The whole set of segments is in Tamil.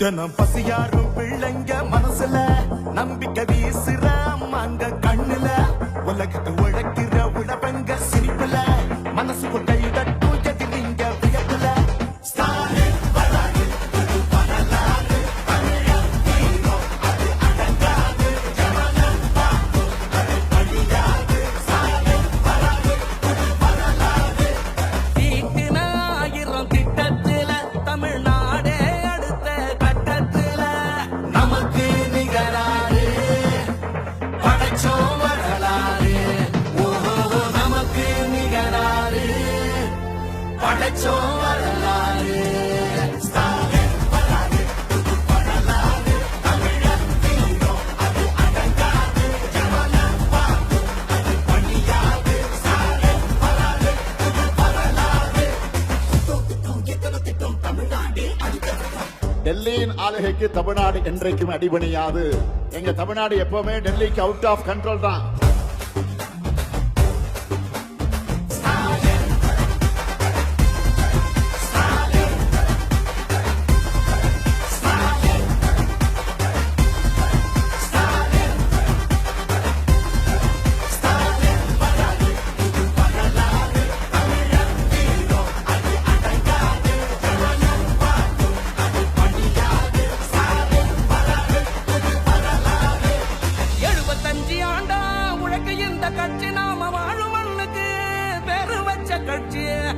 தினம் பசியாரும் பிள்ளைங்க மனசுல நம்பிக்கை வீசுற அம்மாங்க கண்ணுல உலகத்து உழைக்கிற உழவங்க சிரிப்புல மனசு கொண்டை தட்டும் எதிரிங்க வியப்புல டெல்லியின் ஆளுகைக்கு தமிழ்நாடு என்றைக்கும் அடிபணியாது. எங்க தமிழ்நாடு எப்பவுமே டெல்லிக்கு அவுட் ஆஃப் கண்ட்ரோல் தான்.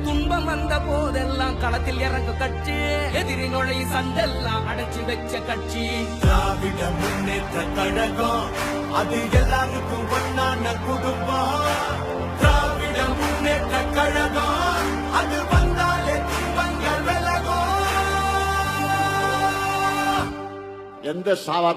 துன்பம் வந்த போதெல்லாம் களத்தில் இறங்க கட்சி, எதிரி நுழை சண்டெல்லாம் அடைச்சி வச்ச கட்சி திராவிட முன்னேற்ற கழகம். அது எல்லாருக்கும் ஒன்னான குடும்பம். திராவிட முன்னேற்ற கழகம், அது வந்தாலே துன்பங்கள் விலகும். எந்த சாதாரண